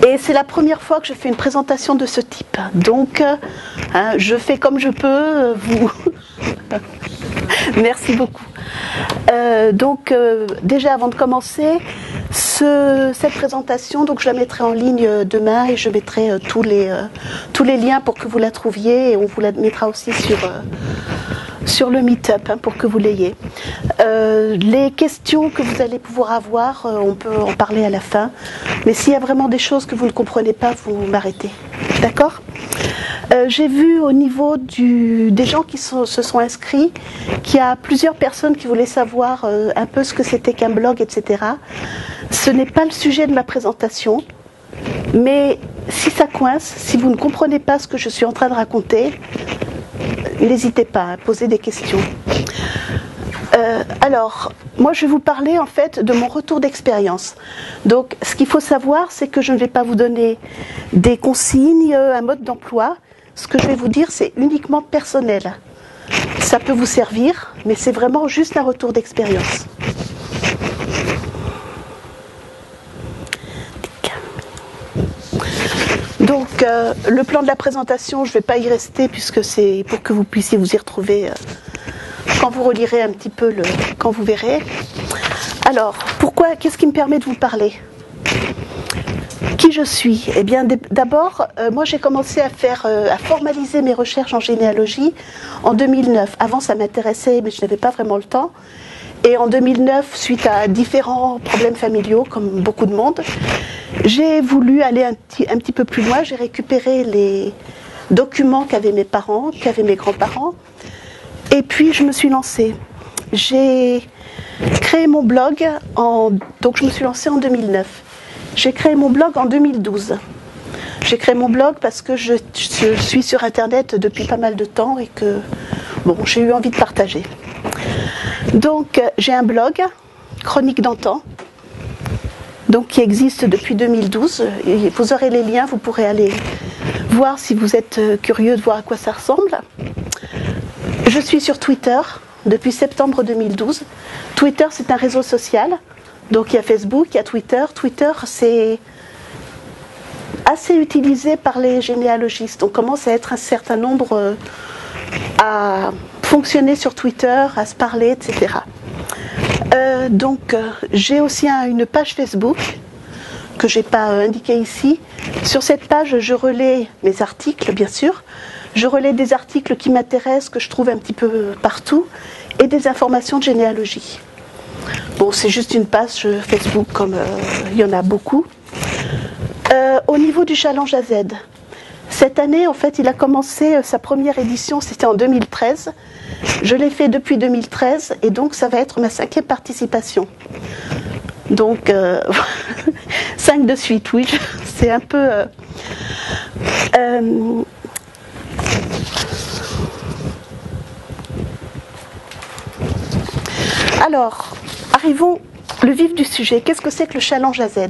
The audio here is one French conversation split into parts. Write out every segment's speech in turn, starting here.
Et c'est la première fois que je fais une présentation de ce type. Donc, je fais comme je peux. Merci beaucoup. Déjà avant de commencer, cette présentation, donc je la mettrai en ligne demain et je mettrai tous les liens pour que vous la trouviez et on vous la mettra aussi sur le Meetup pour que vous l'ayez. Les questions que vous allez pouvoir avoir, on peut en parler à la fin. Mais s'il y a vraiment des choses que vous ne comprenez pas, vous m'arrêtez. D'accord ? J'ai vu au niveau des gens qui se sont inscrits qu'il y a plusieurs personnes qui voulaient savoir un peu ce que c'était qu'un blog, etc. Ce n'est pas le sujet de ma présentation, mais si ça coince, si vous ne comprenez pas ce que je suis en train de raconter, n'hésitez pas à poser des questions. Alors, moi je vais vous parler en fait de mon retour d'expérience. Donc, ce qu'il faut savoir, c'est que je ne vais pas vous donner des consignes, un mode d'emploi. Ce que je vais vous dire, c'est uniquement personnel. Ça peut vous servir, mais c'est vraiment juste un retour d'expérience. Donc, le plan de la présentation, je ne vais pas y rester puisque c'est pour que vous puissiez vous y retrouver quand vous relirez un petit peu, quand vous verrez. Alors, qu'est-ce qui me permet de vous parler ? Qui je suis ? Eh bien, d'abord, moi j'ai commencé à formaliser mes recherches en généalogie en 2009. Avant, ça m'intéressait, mais je n'avais pas vraiment le temps. Et en 2009, suite à différents problèmes familiaux, comme beaucoup de monde, j'ai voulu aller un petit peu plus loin. J'ai récupéré les documents qu'avaient mes parents, qu'avaient mes grands-parents. Et puis, je me suis lancée. J'ai créé mon blog, donc je me suis lancée en 2009. J'ai créé mon blog en 2012. J'ai créé mon blog parce que je suis sur Internet depuis pas mal de temps et que j'ai eu envie de partager. Donc, j'ai un blog, Chronique d'antan, qui existe depuis 2012. Et vous aurez les liens, vous pourrez aller voir si vous êtes curieux de voir à quoi ça ressemble. Je suis sur Twitter depuis septembre 2012. Twitter, c'est un réseau social. Donc il y a Facebook, il y a Twitter. Twitter, c'est assez utilisé par les généalogistes. On commence à être un certain nombre à fonctionner sur Twitter, à se parler, etc. J'ai aussi une page Facebook que je n'ai pas indiquée ici. Sur cette page, je relais mes articles, bien sûr. Je relais des articles qui m'intéressent, que je trouve un petit peu partout, et des informations de généalogie. Bon, c'est juste une page Facebook, comme il y en a beaucoup. Au niveau du Challenge AZ, cette année, en fait, il a commencé sa première édition, c'était en 2013. Je l'ai fait depuis 2013, et donc ça va être ma 5e participation. Donc, 5 de suite, oui, c'est un peu... Alors, arrivons au vif du sujet. Qu'est-ce que c'est que le Challenge AZ ?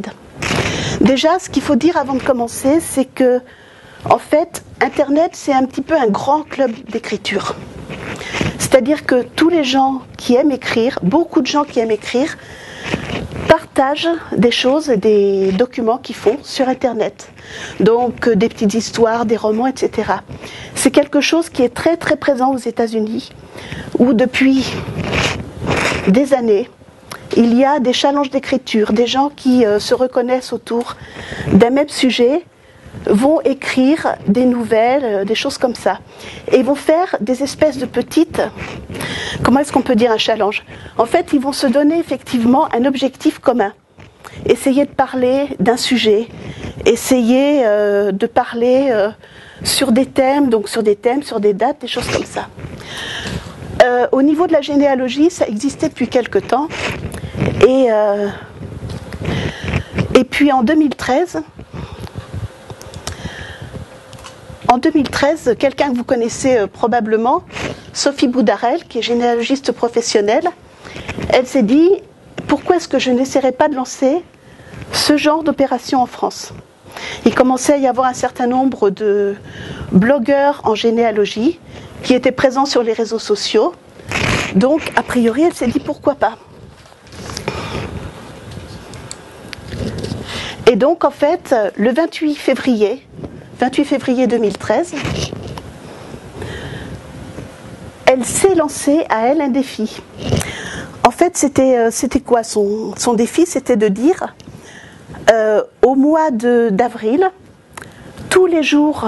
Déjà, ce qu'il faut dire avant de commencer, c'est que, en fait, Internet, c'est un petit peu un grand club d'écriture. C'est-à-dire que tous les gens qui aiment écrire, beaucoup de gens qui aiment écrire, partagent des choses, des documents qu'ils font sur Internet. Donc, des petites histoires, des romans, etc. C'est quelque chose qui est très, très présent aux États-Unis, où depuis des années, il y a des challenges d'écriture, des gens qui se reconnaissent autour d'un même sujet, vont écrire des nouvelles, des choses comme ça. Et ils vont faire des espèces de petites... Comment est-ce qu'on peut dire un challenge ? En fait, ils vont se donner effectivement un objectif commun. Essayer de parler d'un sujet, essayer de parler sur des thèmes, sur des dates, des choses comme ça. Au niveau de la généalogie, ça existait depuis quelque temps. Et puis en 2013, quelqu'un que vous connaissez probablement, Sophie Boudarel, qui est généalogiste professionnelle, elle s'est dit « Pourquoi est-ce que je n'essaierais pas de lancer ce genre d'opération en France ?» Il commençait à y avoir un certain nombre de blogueurs en généalogie qui étaient présents sur les réseaux sociaux. Donc, a priori, elle s'est dit « Pourquoi pas ?» Et donc en fait, le 28 février 2013, elle s'est lancée à elle un défi. En fait, c'était quoi son défi? C'était de dire, au mois d'avril, tous les jours,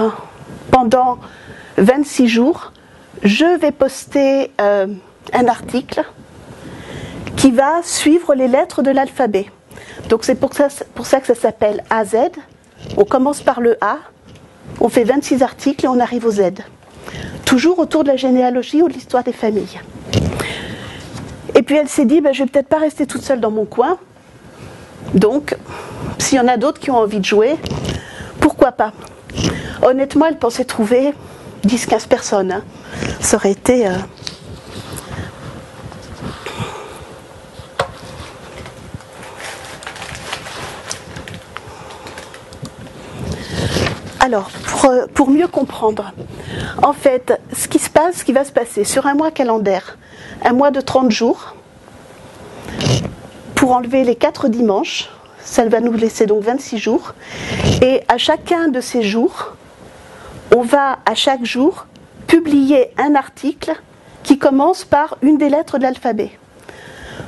pendant 26 jours, je vais poster un article qui va suivre les lettres de l'alphabet. Donc c'est pour ça que ça s'appelle AZ. On commence par le A, on fait 26 articles et on arrive au Z. Toujours autour de la généalogie ou de l'histoire des familles. Et puis elle s'est dit, je vais peut-être pas rester toute seule dans mon coin. Donc, s'il y en a d'autres qui ont envie de jouer, pourquoi pas? Honnêtement, elle pensait trouver 10-15 personnes. Hein. Ça aurait été... Alors, pour mieux comprendre, en fait, ce qui va se passer sur un mois calendaire, un mois de 30 jours, pour enlever les 4 dimanches, ça va nous laisser donc 26 jours, et à chacun de ces jours, on va à chaque jour publier un article qui commence par une des lettres de l'alphabet.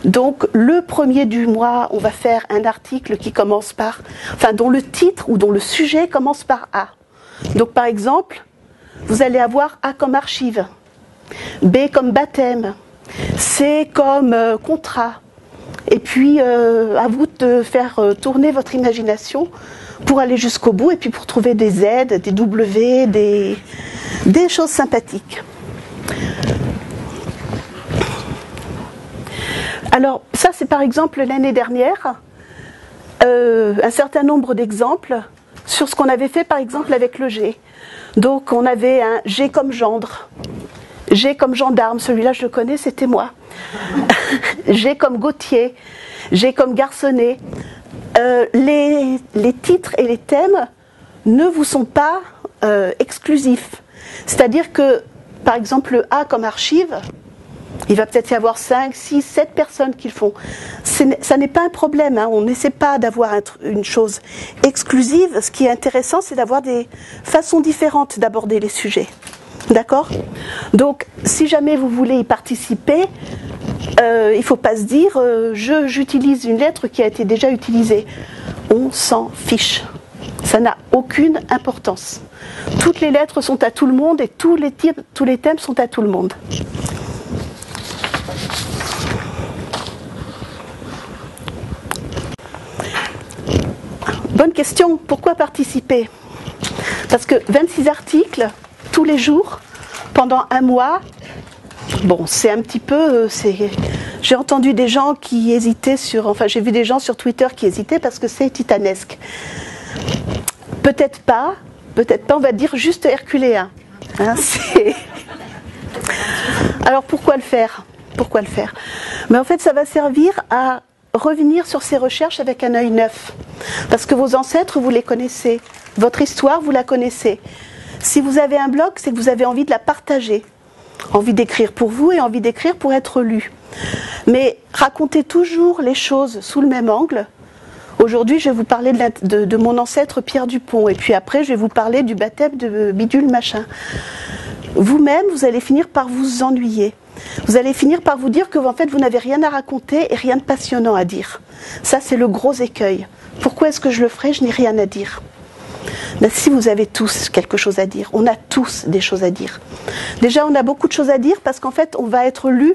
Donc le premier du mois, on va faire un article qui commence par, dont le titre ou dont le sujet commence par A. Donc par exemple, vous allez avoir A comme archive, B comme baptême, C comme contrat. Et puis à vous de faire tourner votre imagination pour aller jusqu'au bout et puis pour trouver des Z, des W, des choses sympathiques. Alors ça c'est par exemple l'année dernière, un certain nombre d'exemples sur ce qu'on avait fait par exemple avec le G. Donc on avait un G comme gendre, G comme gendarme, celui-là je le connais, c'était moi. G comme Gauthier, G comme garçonnet. Les titres et les thèmes ne vous sont pas exclusifs. C'est-à-dire que par exemple le A comme archive, il va peut-être y avoir 5, 6, 7 personnes qui le font. Ça n'est pas un problème, hein. On n'essaie pas d'avoir une chose exclusive. Ce qui est intéressant, c'est d'avoir des façons différentes d'aborder les sujets. D'accord ? Donc, si jamais vous voulez y participer, il ne faut pas se dire j'utilise une lettre qui a été déjà utilisée. On s'en fiche. Ça n'a aucune importance. Toutes les lettres sont à tout le monde et tous les thèmes sont à tout le monde. Bonne question, pourquoi participer? Parce que 26 articles, tous les jours, pendant un mois, bon, c'est un petit peu... j'ai entendu des gens qui hésitaient j'ai vu des gens sur Twitter qui hésitaient parce que c'est titanesque. Peut-être pas, on va dire juste herculéen. Hein, alors pourquoi le faire? Mais en fait, ça va servir à revenir sur ces recherches avec un œil neuf. Parce que vos ancêtres, vous les connaissez. Votre histoire, vous la connaissez. Si vous avez un blog, c'est que vous avez envie de la partager. Envie d'écrire pour vous et envie d'écrire pour être lu. Mais racontez toujours les choses sous le même angle. Aujourd'hui, je vais vous parler de mon ancêtre Pierre Dupont. Et puis après, je vais vous parler du baptême de bidule machin. Vous-même, vous allez finir par vous ennuyer. Vous allez finir par vous dire que en fait, vous n'avez rien à raconter et rien de passionnant à dire. Ça, c'est le gros écueil. Pourquoi est-ce que je le ferai? Je n'ai rien à dire. Ben, si vous avez tous quelque chose à dire, on a tous des choses à dire. Déjà, on a beaucoup de choses à dire parce qu'en fait, on va être lu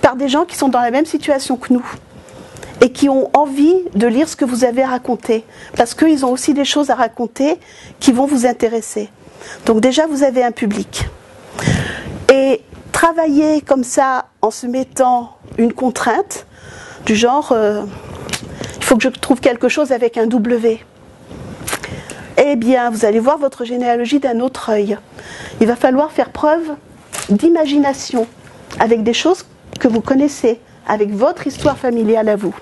par des gens qui sont dans la même situation que nous et qui ont envie de lire ce que vous avez à raconter parce qu'ils ont aussi des choses à raconter qui vont vous intéresser. Donc déjà, vous avez un public. Et travailler comme ça en se mettant une contrainte du genre il faut que je trouve quelque chose avec un W. Eh bien, vous allez voir votre généalogie d'un autre œil. Il va falloir faire preuve d'imagination avec des choses que vous connaissez, avec votre histoire familiale à vous.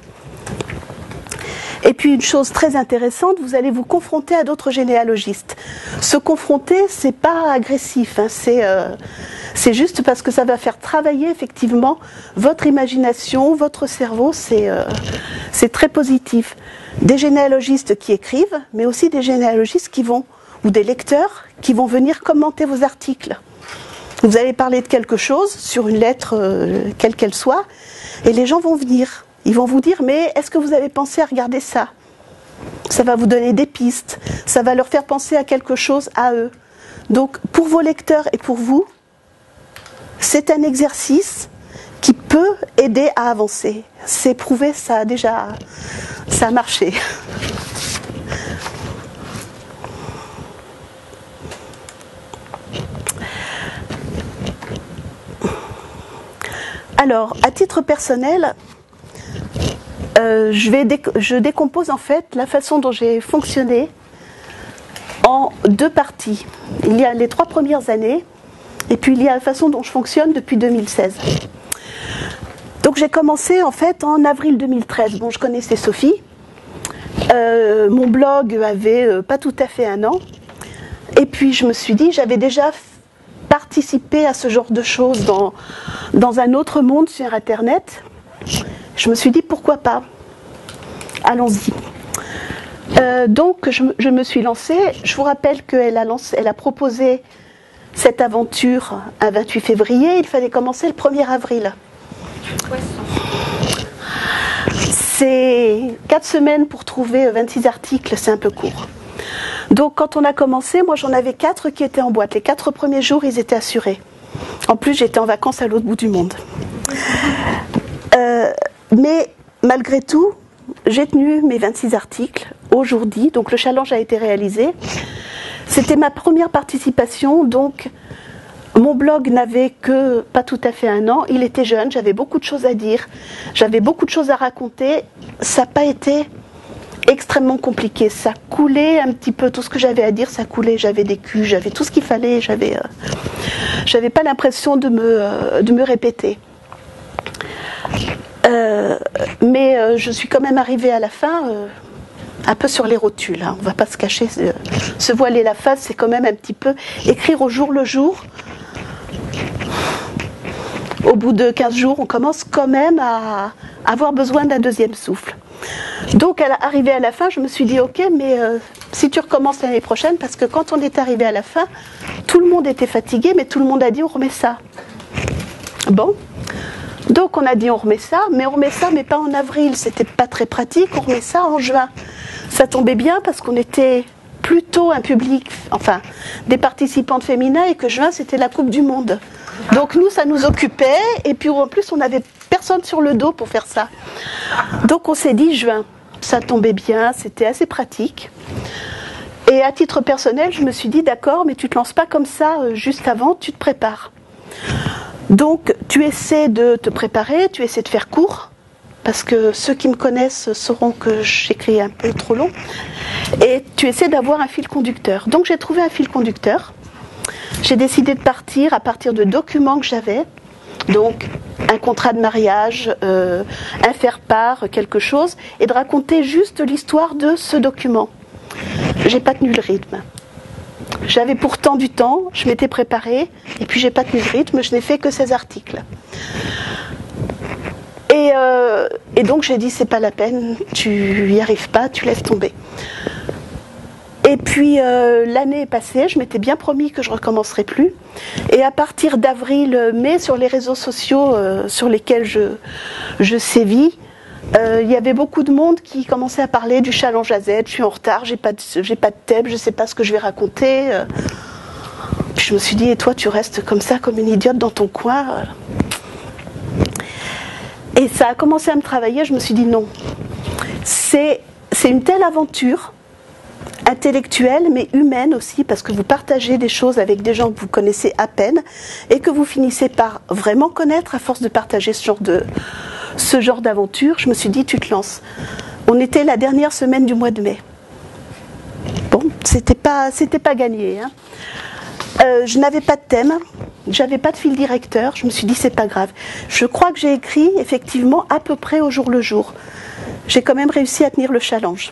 Et puis une chose très intéressante, vous allez vous confronter à d'autres généalogistes. Se confronter, c'est pas agressif, hein, c'est juste parce que ça va faire travailler effectivement votre imagination, votre cerveau, c'est très positif. Des généalogistes qui écrivent, mais aussi des généalogistes qui vont, ou des lecteurs qui vont venir commenter vos articles. Vous allez parler de quelque chose sur une lettre, quelle qu'elle soit, et les gens vont venir. Ils vont vous dire, mais est-ce que vous avez pensé à regarder ça ? Ça va vous donner des pistes, ça va leur faire penser à quelque chose à eux. Donc, pour vos lecteurs et pour vous, c'est un exercice qui peut aider à avancer. C'est prouvé, ça a marché. Alors, à titre personnel, je décompose en fait la façon dont j'ai fonctionné en 2 parties. Il y a les 3 premières années, et puis il y a la façon dont je fonctionne depuis 2016. Donc j'ai commencé en fait en avril 2013. Bon, je connaissais Sophie. Mon blog avait pas tout à fait 1 an. Et puis je me suis dit, j'avais déjà participé à ce genre de choses dans un autre monde sur Internet. Je me suis dit, pourquoi pas ? Allons-y. Donc je me suis lancée. Je vous rappelle qu'elle a proposé cette aventure un 28 février. Il fallait commencer le 1er avril. C'est 4 semaines pour trouver 26 articles, c'est un peu court. Donc quand on a commencé, moi j'en avais 4 qui étaient en boîte. Les 4 premiers jours, ils étaient assurés. En plus, j'étais en vacances à l'autre bout du monde. Mais malgré tout, j'ai tenu mes 26 articles aujourd'hui. Donc le challenge a été réalisé. C'était ma première participation, donc mon blog n'avait que pas tout à fait 1 an. Il était jeune, j'avais beaucoup de choses à dire, j'avais beaucoup de choses à raconter. Ça n'a pas été extrêmement compliqué. Ça coulait un petit peu, tout ce que j'avais à dire, ça coulait. J'avais des culs, j'avais tout ce qu'il fallait. J'avais pas l'impression de me répéter. Mais je suis quand même arrivée à la fin un peu sur les rotules. Hein. On ne va pas se cacher. Se voiler la face, c'est quand même un petit peu écrire au jour le jour. Au bout de 15 jours, on commence quand même à avoir besoin d'un deuxième souffle. Donc, arrivé à la fin, je me suis dit, ok, mais si tu recommences l'année prochaine, parce que quand on est arrivé à la fin, tout le monde était fatigué, mais tout le monde a dit, on remet ça. Bon. Donc, on a dit, on remet ça, mais pas en avril. C'était pas très pratique, on remet ça en juin. Ça tombait bien parce qu'on était plutôt un public, enfin, des participantes féminins, et que juin, c'était la Coupe du Monde. Donc nous, ça nous occupait, et puis en plus, on n'avait personne sur le dos pour faire ça. Donc on s'est dit juin, ça tombait bien, c'était assez pratique. Et à titre personnel, je me suis dit, d'accord, mais tu ne te lances pas comme ça juste avant, tu te prépares. Donc tu essaies de te préparer, tu essaies de faire court, parce que ceux qui me connaissent sauront que j'écris un peu trop long, et tu essaies d'avoir un fil conducteur. Donc j'ai trouvé un fil conducteur. J'ai décidé de partir à partir de documents que j'avais, donc un contrat de mariage, un faire-part, quelque chose, et de raconter juste l'histoire de ce document. J'ai pas tenu le rythme. J'avais pourtant du temps, je m'étais préparée, et puis j'ai pas tenu le rythme, je n'ai fait que 16 articles. Et donc j'ai dit, c'est pas la peine, tu y arrives pas, tu laisses tomber. Et puis l'année est passée, je m'étais bien promis que je ne recommencerais plus. Et à partir d'avril-mai, sur les réseaux sociaux sur lesquels je sévis, il y avait beaucoup de monde qui commençait à parler du challenge AZ. Je suis en retard, j'ai pas de thème, je ne sais pas ce que je vais raconter. Puis je me suis dit, et toi tu restes comme ça, comme une idiote dans ton coin. Et ça a commencé à me travailler, je me suis dit non. C'est une telle aventure intellectuelle mais humaine aussi, parce que vous partagez des choses avec des gens que vous connaissez à peine et que vous finissez par vraiment connaître à force de partager ce genre d'aventure. Je me suis dit, tu te lances. On était la dernière semaine du mois de mai. Bon, c'était pas gagné. Hein. Je n'avais pas de thème, j'avais pas de fil directeur. Je me suis dit, c'est pas grave. Je crois que j'ai écrit effectivement à peu près au jour le jour. j'ai quand même réussi à tenir le challenge.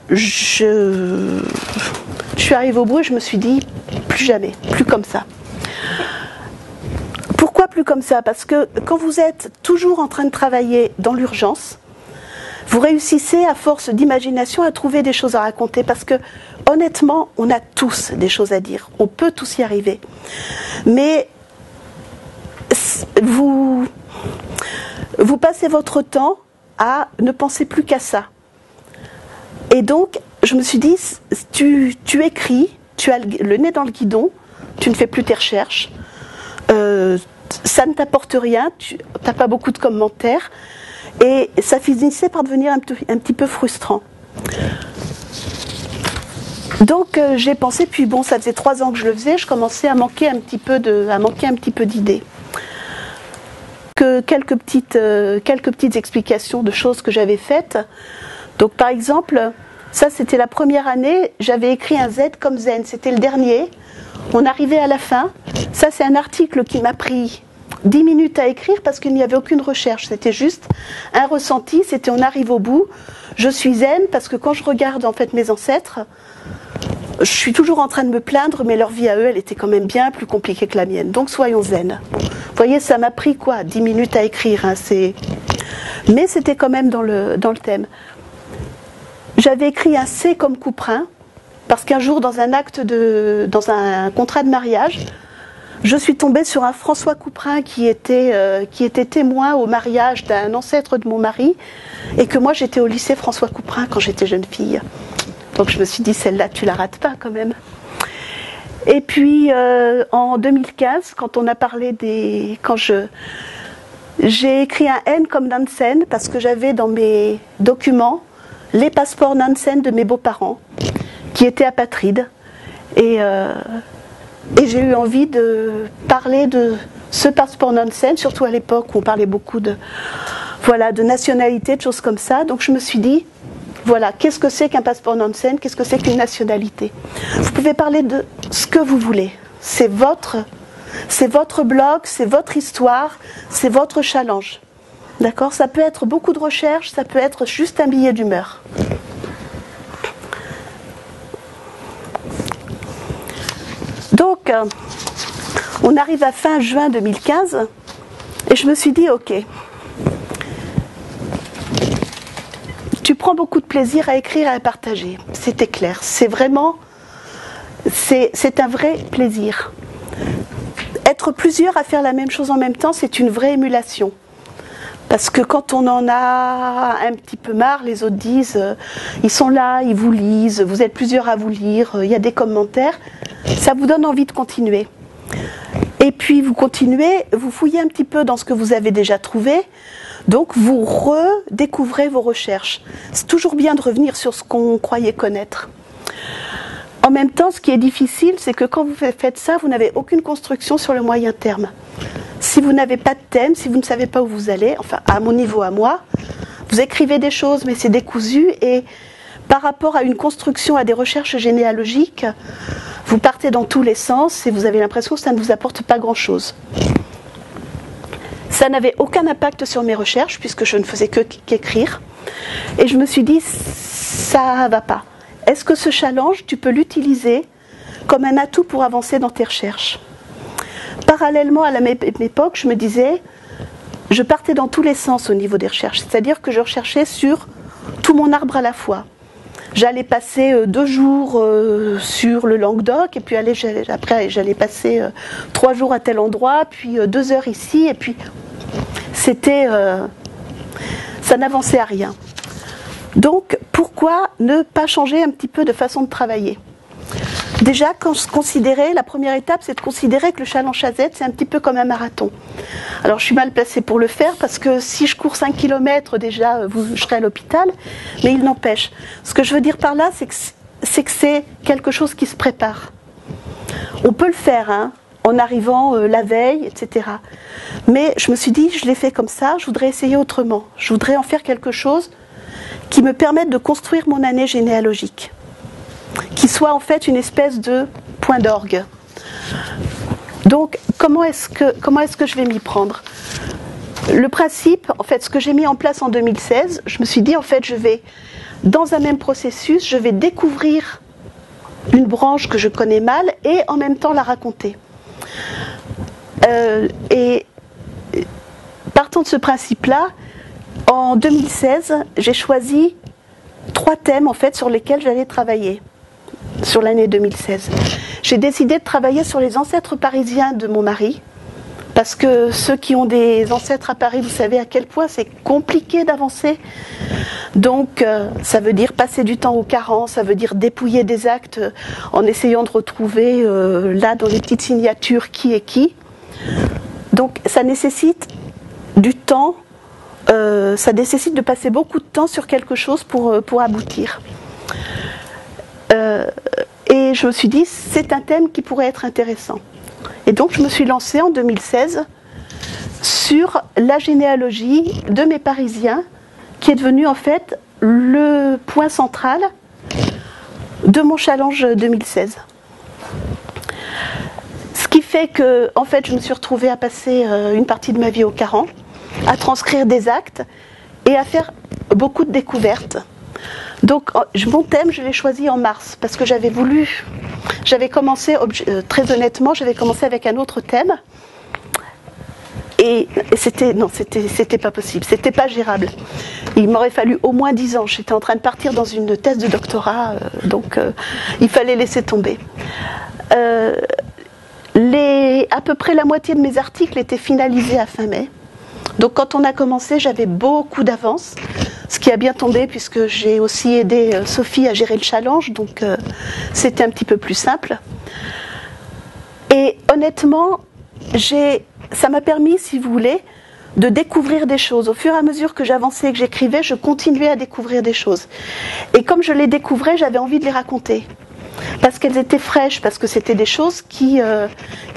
Je suis arrivée au bout et je me suis dit, plus jamais, plus comme ça. Pourquoi plus comme ça? Parce que quand vous êtes toujours en train de travailler dans l'urgence, vous réussissez à force d'imagination à trouver des choses à raconter, parce que honnêtement, on a tous des choses à dire, on peut tous y arriver. Mais vous passez votre temps à ne penser plus qu'à ça. Et donc, je me suis dit, tu écris, tu as le nez dans le guidon, tu ne fais plus tes recherches, ça ne t'apporte rien, tu n'as pas beaucoup de commentaires, et ça finissait par devenir un petit peu frustrant. Donc j'ai pensé, puis bon, ça faisait 3 ans que je le faisais, je commençais à manquer un petit peu d'idées. Quelques petites explications de choses que j'avais faites. Donc par exemple, ça c'était la première année, j'avais écrit un Z comme zen, c'était le dernier. On arrivait à la fin. Ça c'est un article qui m'a pris 10 minutes à écrire parce qu'il n'y avait aucune recherche. C'était juste un ressenti, c'était on arrive au bout. Je suis zen parce que quand je regarde en fait mes ancêtres, je suis toujours en train de me plaindre, mais leur vie à eux, elle était quand même bien plus compliquée que la mienne. Donc soyons zen. Vous voyez, ça m'a pris 10 minutes à écrire. Hein, mais c'était quand même dans le thème. J'avais écrit un C comme Couperin, parce qu'un jour, dans un contrat de mariage, je suis tombée sur un François Couperin qui était témoin au mariage d'un ancêtre de mon mari, et que moi j'étais au lycée François Couperin quand j'étais jeune fille. Donc je me suis dit, celle-là, tu la rates pas quand même. Et puis en 2015, quand on a parlé j'ai écrit un N comme Nansen parce que j'avais dans mes documents les passeports Nansen de mes beaux-parents qui étaient apatrides. Et j'ai eu envie de parler de ce passeport Nansen, surtout à l'époque où on parlait beaucoup de nationalité, de choses comme ça. Donc je me suis dit, voilà, qu'est-ce que c'est qu'un passeport Nansen? Qu'est-ce que c'est qu'une nationalité? Vous pouvez parler de ce que vous voulez. C'est votre blog, c'est votre histoire, c'est votre challenge. D'accord? Ça peut être beaucoup de recherche, ça peut être juste un billet d'humeur. Donc, on arrive à fin juin 2015 et je me suis dit, ok, tu prends beaucoup de plaisir à écrire et à partager. C'était clair. C'est un vrai plaisir. Être plusieurs à faire la même chose en même temps, c'est une vraie émulation. Parce que quand on en a un petit peu marre, les autres disent, ils sont là, ils vous lisent, vous êtes plusieurs à vous lire, il y a des commentaires, ça vous donne envie de continuer. Et puis vous continuez, vous fouillez un petit peu dans ce que vous avez déjà trouvé, donc vous redécouvrez vos recherches. C'est toujours bien de revenir sur ce qu'on croyait connaître. En même temps, ce qui est difficile, c'est que quand vous faites ça, vous n'avez aucune construction sur le moyen terme. Si vous n'avez pas de thème, si vous ne savez pas où vous allez, enfin à mon niveau, à moi, vous écrivez des choses, mais c'est décousu, et par rapport à une construction, à des recherches généalogiques, vous partez dans tous les sens et vous avez l'impression que ça ne vous apporte pas grand-chose. Ça n'avait aucun impact sur mes recherches, puisque je ne faisais qu'écrire. Et je me suis dit, ça ne va pas. Est-ce que ce challenge, tu peux l'utiliser comme un atout pour avancer dans tes recherches? Parallèlement à la même époque, je me disais, je partais dans tous les sens au niveau des recherches. C'est-à-dire que je recherchais sur tout mon arbre à la fois. J'allais passer 2 jours sur le Languedoc, et puis après j'allais passer 3 jours à tel endroit, puis 2 heures ici, et puis ça n'avançait à rien. Donc pourquoi ne pas changer un petit peu de façon de travailler? Déjà, la première étape, c'est de considérer que le challenge AZ, c'est un petit peu comme un marathon. Alors, je suis mal placée pour le faire, parce que si je cours 5 km, déjà, je serai à l'hôpital, mais il n'empêche. Ce que je veux dire par là, c'est que c'est quelque chose qui se prépare. On peut le faire, hein, en arrivant la veille, etc. Mais je me suis dit, je l'ai fait comme ça, je voudrais essayer autrement. Je voudrais en faire quelque chose qui me permette de construire mon année généalogique, qui soit en fait une espèce de point d'orgue. Donc, comment est-ce que je vais m'y prendre? le principe, en fait, ce que j'ai mis en place en 2016, je me suis dit, en fait, je vais, dans un même processus, je vais découvrir une branche que je connais mal et en même temps la raconter. Et partant de ce principe-là, en 2016, j'ai choisi 3 thèmes, en fait, sur lesquels j'allais travailler, sur l'année 2016. J'ai décidé de travailler sur les ancêtres parisiens de mon mari, parce que ceux qui ont des ancêtres à Paris, vous savez à quel point c'est compliqué d'avancer. Donc, ça veut dire passer du temps au carrant, ça veut dire dépouiller des actes en essayant de retrouver, là, dans les petites signatures, qui est qui. Donc, ça nécessite du temps, ça nécessite de passer beaucoup de temps sur quelque chose pour aboutir. Et je me suis dit, c'est un thème qui pourrait être intéressant. Et donc, je me suis lancée en 2016 sur la généalogie de mes Parisiens, qui est devenue en fait le point central de mon challenge 2016. Ce qui fait que, en fait, je me suis retrouvée à passer une partie de ma vie au carrant, à transcrire des actes et à faire beaucoup de découvertes. Donc, mon thème, je l'ai choisi en mars parce que j'avais commencé, très honnêtement, j'avais commencé avec un autre thème et c'était pas possible, c'était pas gérable. Il m'aurait fallu au moins 10 ans. J'étais en train de partir dans une thèse de doctorat, donc il fallait laisser tomber. À peu près la moitié de mes articles étaient finalisés à fin mai. Donc quand on a commencé, j'avais beaucoup d'avance, ce qui a bien tombé puisque j'ai aussi aidé Sophie à gérer le challenge, donc c'était un petit peu plus simple. Et honnêtement, ça m'a permis, si vous voulez, de découvrir des choses. Au fur et à mesure que j'avançais et que j'écrivais, je continuais à découvrir des choses. Et comme je les découvrais, j'avais envie de les raconter. Parce qu'elles étaient fraîches, parce que c'était des choses qui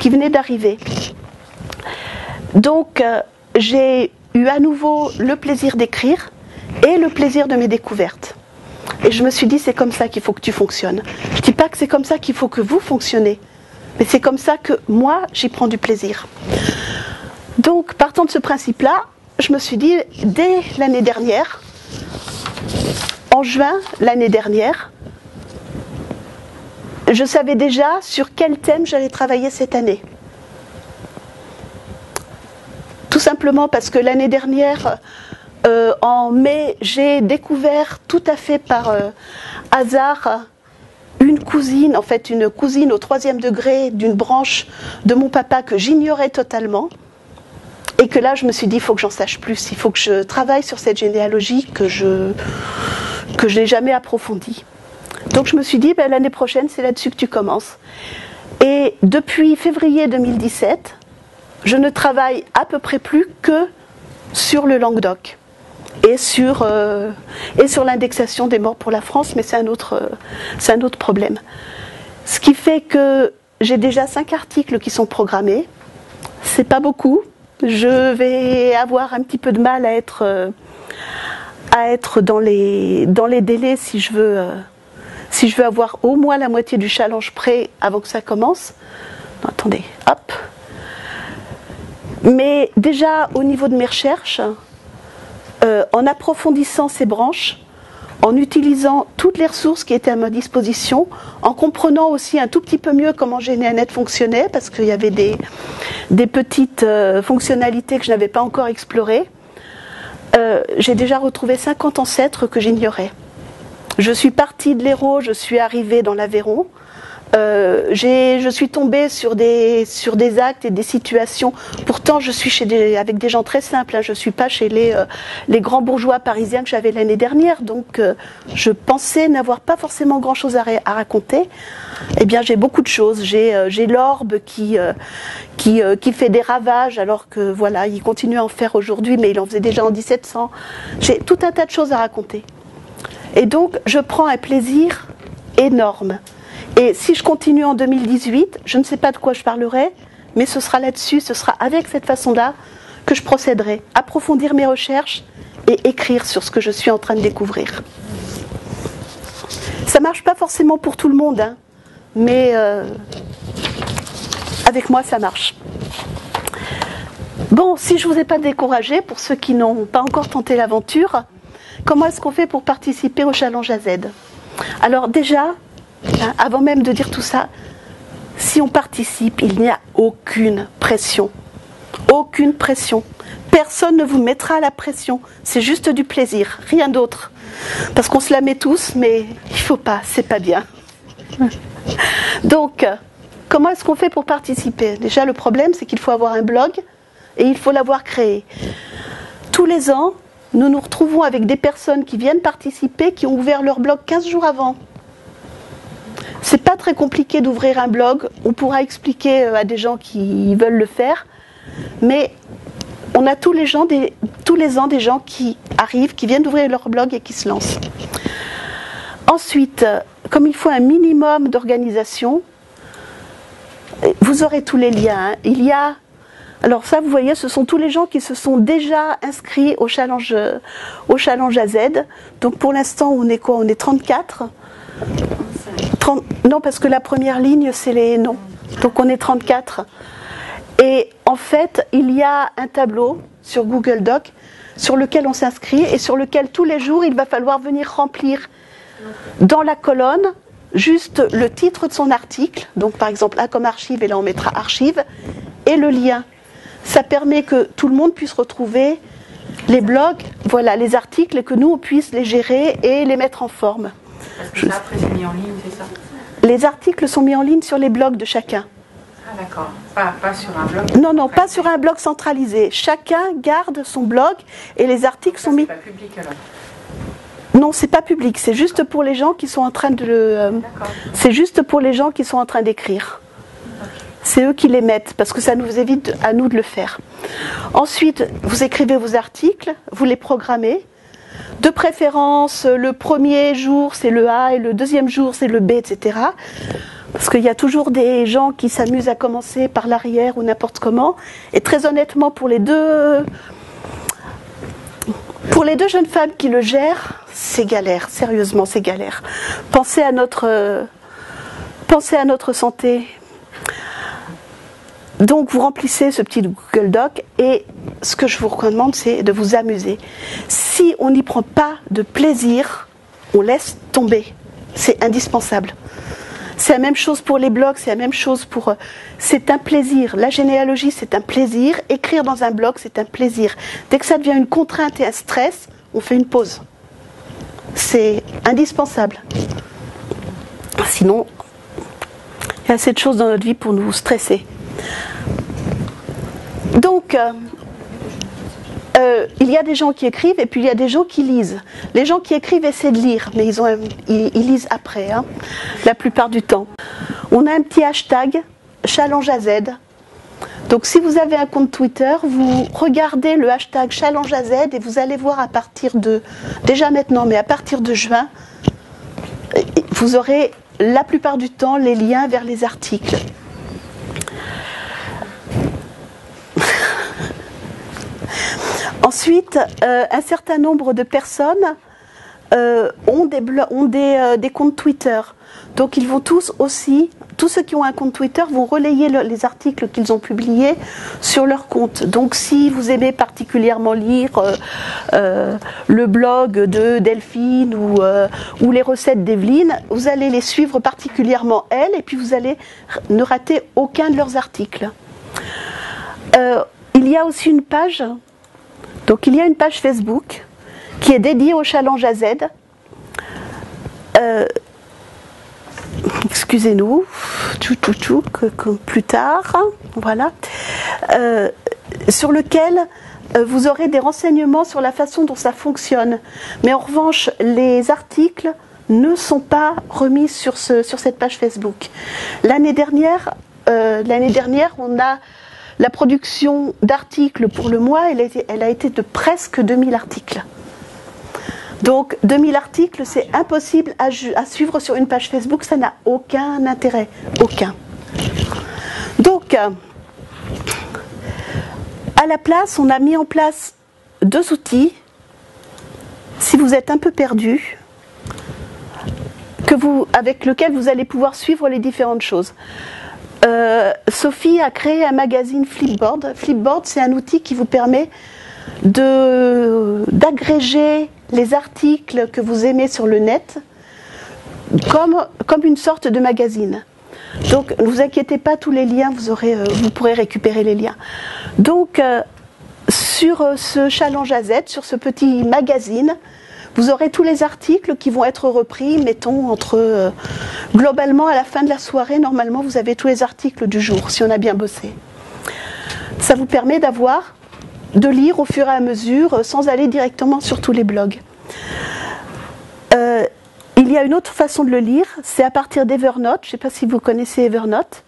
venaient d'arriver. Donc, j'ai eu à nouveau le plaisir d'écrire et le plaisir de mes découvertes. Et je me suis dit, c'est comme ça qu'il faut que tu fonctionnes. Je ne dis pas que c'est comme ça qu'il faut que vous fonctionnez, mais c'est comme ça que moi, j'y prends du plaisir. Donc, partant de ce principe-là, je me suis dit, dès l'année dernière, en juin l'année dernière, je savais déjà sur quel thème j'allais travailler cette année. Tout simplement parce que l'année dernière, en mai, j'ai découvert tout à fait par hasard une cousine au 3e degré d'une branche de mon papa que j'ignorais totalement. Et que là, je me suis dit, il faut que j'en sache plus, il faut que je travaille sur cette généalogie que je n'ai jamais approfondie. Donc je me suis dit, l'année prochaine, c'est là-dessus que tu commences. Et depuis février 2017, je ne travaille à peu près plus que sur le Languedoc et sur l'indexation des morts pour la France, mais c'est un autre problème. Ce qui fait que j'ai déjà 5 articles qui sont programmés. C'est pas beaucoup. Je vais avoir un petit peu de mal à être dans les délais si je veux avoir au moins la moitié du challenge prêt avant que ça commence. Non, attendez, hop. Mais déjà au niveau de mes recherches, en approfondissant ces branches, en utilisant toutes les ressources qui étaient à ma disposition, en comprenant aussi un tout petit peu mieux comment GeneaNet fonctionnait, parce qu'il y avait des petites fonctionnalités que je n'avais pas encore explorées, j'ai déjà retrouvé 50 ancêtres que j'ignorais. Je suis partie de l'Hérault, je suis arrivée dans l'Aveyron. Je suis tombée sur des actes et des situations. Pourtant, je suis avec des gens très simples. Je ne suis pas chez les grands bourgeois parisiens que j'avais l'année dernière. Donc, je pensais n'avoir pas forcément grand-chose à raconter. Eh bien, j'ai beaucoup de choses. J'ai l'orbe qui fait des ravages, alors que voilà, il continue à en faire aujourd'hui, mais il en faisait déjà en 1700. J'ai tout un tas de choses à raconter. Et donc, je prends un plaisir énorme. Et si je continue en 2018, je ne sais pas de quoi je parlerai, mais ce sera là-dessus, ce sera avec cette façon-là que je procéderai. Approfondir mes recherches et écrire sur ce que je suis en train de découvrir. Ça ne marche pas forcément pour tout le monde, hein, mais avec moi, ça marche. Bon, si je ne vous ai pas découragé, pour ceux qui n'ont pas encore tenté l'aventure, comment est-ce qu'on fait pour participer au Challenge AZ? Alors déjà, avant même de dire tout ça, si on participe, il n'y a aucune pression. Aucune pression. Personne ne vous mettra à la pression. C'est juste du plaisir, rien d'autre. Parce qu'on se la met tous, mais il ne faut pas, c'est pas bien. Donc, comment est-ce qu'on fait pour participer? Déjà, le problème, c'est qu'il faut avoir un blog et il faut l'avoir créé. Tous les ans, nous nous retrouvons avec des personnes qui viennent participer, qui ont ouvert leur blog 15 jours avant. C'est pas très compliqué d'ouvrir un blog. On pourra expliquer à des gens qui veulent le faire. Mais on a tous les ans des gens qui arrivent, qui viennent d'ouvrir leur blog et qui se lancent. Ensuite, comme il faut un minimum d'organisation, vous aurez tous les liens. Il y a, alors ça vous voyez, ce sont tous les gens qui se sont déjà inscrits au challenge AZ. Donc pour l'instant, on est quoi? On est 34. Non, parce que la première ligne, c'est les noms. Donc on est 34. Et en fait, il y a un tableau sur Google Doc sur lequel on s'inscrit et sur lequel tous les jours, il va falloir venir remplir dans la colonne juste le titre de son article. Donc par exemple, A comme archive, et là on mettra archive, et le lien. Ça permet que tout le monde puisse retrouver les blogs, voilà, les articles, et que nous, on puisse les gérer et les mettre en forme. Parce que ça, après, c'est mis en ligne, c'est ça? Les articles sont mis en ligne sur les blogs de chacun. Ah d'accord, pas sur un blog? Non, pas sur un blog centralisé. Chacun garde son blog et les articles sont mis... C'est pas public alors? Non, c'est pas public, c'est juste pour les gens qui sont en train de le... c'est juste pour les gens qui sont en train d'écrire. C'est eux qui les mettent, parce que ça nous évite à nous de le faire. Ensuite, vous écrivez vos articles, vous les programmez. De préférence, le premier jour, c'est le A, et le deuxième jour, c'est le B, etc. Parce qu'il y a toujours des gens qui s'amusent à commencer par l'arrière ou n'importe comment. Et très honnêtement, pour les deux jeunes femmes qui le gèrent, c'est galère. Sérieusement, c'est galère. Pensez à notre santé. Donc, vous remplissez ce petit Google Doc et ce que je vous recommande, c'est de vous amuser. Si on n'y prend pas de plaisir, on laisse tomber. C'est indispensable. C'est la même chose pour les blogs, c'est la même chose pour... C'est un plaisir. La généalogie, c'est un plaisir. Écrire dans un blog, c'est un plaisir. Dès que ça devient une contrainte et un stress, on fait une pause. C'est indispensable. Sinon, il y a assez de choses dans notre vie pour nous stresser. Donc, il y a des gens qui écrivent et puis il y a des gens qui lisent. Les gens qui écrivent essaient de lire, mais ils lisent après, hein, la plupart du temps. On a un petit hashtag, Challenge AZ. Donc si vous avez un compte Twitter, vous regardez le hashtag Challenge AZ et vous allez voir à partir de, déjà maintenant, mais à partir de juin, vous aurez la plupart du temps les liens vers les articles. Ensuite, un certain nombre de personnes ont des comptes Twitter. Donc ils vont tous ceux qui ont un compte Twitter vont relayer les articles qu'ils ont publiés sur leur compte. Donc si vous aimez particulièrement lire le blog de Delphine ou les recettes d'Evelyne, vous allez les suivre particulièrement elles et puis vous allez ne rater aucun de leurs articles. Il y a aussi une page, donc il y a une page Facebook qui est dédiée au Challenge AZ. Excusez-nous, plus tard, voilà, sur lequel vous aurez des renseignements sur la façon dont ça fonctionne. Mais en revanche, les articles ne sont pas remis sur cette page Facebook. L'année dernière, on a la production d'articles pour le mois, elle a été de presque 2000 articles. Donc 2000 articles, c'est impossible à suivre sur une page Facebook, ça n'a aucun intérêt, aucun. Donc, à la place, on a mis en place 2 outils, si vous êtes un peu perdu, avec lequel vous allez pouvoir suivre les différentes choses. Sophie a créé un magazine Flipboard. Flipboard, c'est un outil qui vous permet d'agréger les articles que vous aimez sur le net comme une sorte de magazine. Donc ne vous inquiétez pas, tous les liens, vous pourrez récupérer les liens. Donc sur ce Challenge AZ, sur ce petit magazine, vous aurez tous les articles qui vont être repris, mettons, globalement, à la fin de la soirée, normalement, vous avez tous les articles du jour, si on a bien bossé. Ça vous permet de lire au fur et à mesure, sans aller directement sur tous les blogs. Il y a une autre façon de le lire, c'est à partir d'Evernote. Je ne sais pas si vous connaissez Evernote.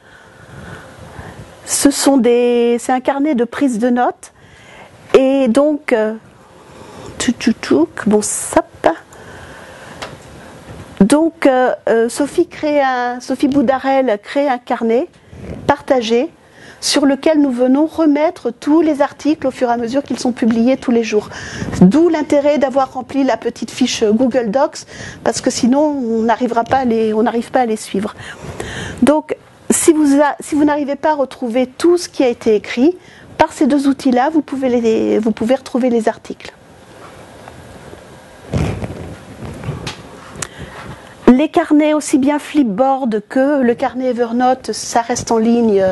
C'est un carnet de prise de notes. Et donc, donc Sophie Boudarel crée un carnet partagé sur lequel nous venons remettre tous les articles au fur et à mesure qu'ils sont publiés tous les jours. D'où l'intérêt d'avoir rempli la petite fiche Google Docs, parce que sinon on n'arrive pas à les suivre. Donc si vous n'arrivez pas à retrouver tout ce qui a été écrit, par ces deux outils-là, vous pouvez retrouver les articles. Les carnets, aussi bien Flipboard que le carnet Evernote, ça reste en ligne,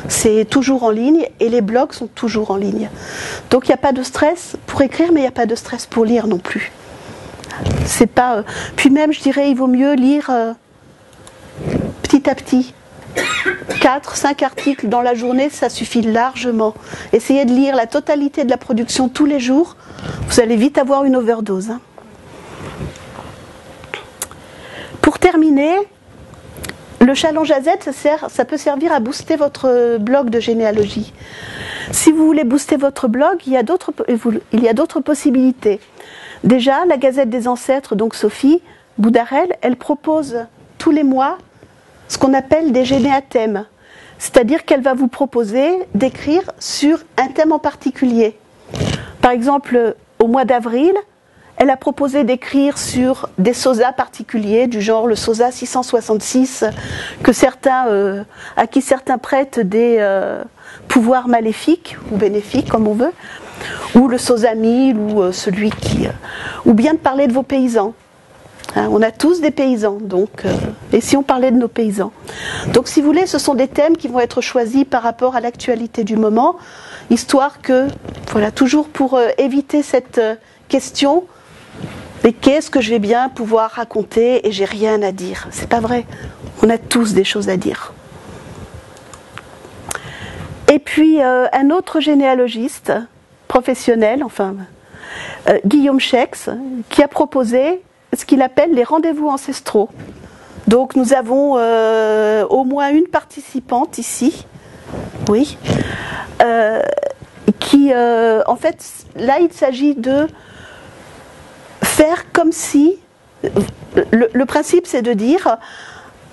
c'est toujours en ligne, et les blogs sont toujours en ligne. Donc il n'y a pas de stress pour écrire, mais il n'y a pas de stress pour lire non plus. C'est pas. Puis même, je dirais, il vaut mieux lire petit à petit. 4-5 articles dans la journée, ça suffit largement. Essayez de lire la totalité de la production tous les jours, vous allez vite avoir une overdose. Pour terminer, le Challenge AZ, ça peut servir à booster votre blog de généalogie. Si vous voulez booster votre blog, il y a d'autres possibilités. Déjà, la Gazette des Ancêtres, donc Sophie Boudarel, elle propose tous les mois ce qu'on appelle des généathèmes. C'est-à-dire qu'elle va vous proposer d'écrire sur un thème en particulier. Par exemple, au mois d'avril, elle a proposé d'écrire sur des sosas particuliers, du genre le sosa 666, à qui certains prêtent des pouvoirs maléfiques ou bénéfiques, comme on veut, ou le sosa 1000, ou bien de parler de vos paysans. On a tous des paysans, et si on parlait de nos paysans. Donc si vous voulez, ce sont des thèmes qui vont être choisis par rapport à l'actualité du moment, histoire que, toujours pour éviter cette question, mais qu'est-ce que je vais bien pouvoir raconter et j'ai rien à dire? C'est pas vrai. On a tous des choses à dire. Et puis un autre généalogiste professionnel, Guillaume Schex, qui a proposé ce qu'il appelle les rendez-vous ancestraux. Donc nous avons au moins une participante ici, oui, qui en fait, là il s'agit de faire comme si, le principe c'est de dire,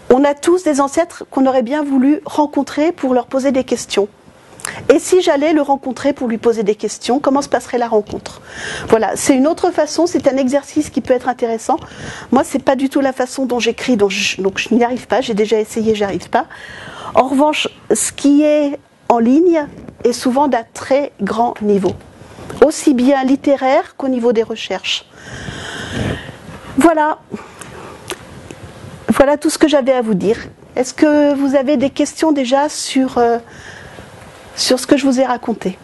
on a tous des ancêtres qu'on aurait bien voulu rencontrer pour leur poser des questions. Et si j'allais le rencontrer pour lui poser des questions, comment se passerait la rencontre? Voilà, c'est une autre façon, c'est un exercice qui peut être intéressant. Moi, c'est pas du tout la façon dont j'écris, donc je n'y arrive pas, j'ai déjà essayé, j'y arrive pas. En revanche, ce qui est en ligne est souvent d'un très grand niveau, aussi bien littéraire qu'au niveau des recherches. Voilà tout ce que j'avais à vous dire. Est-ce que vous avez des questions déjà sur ce que je vous ai raconté ?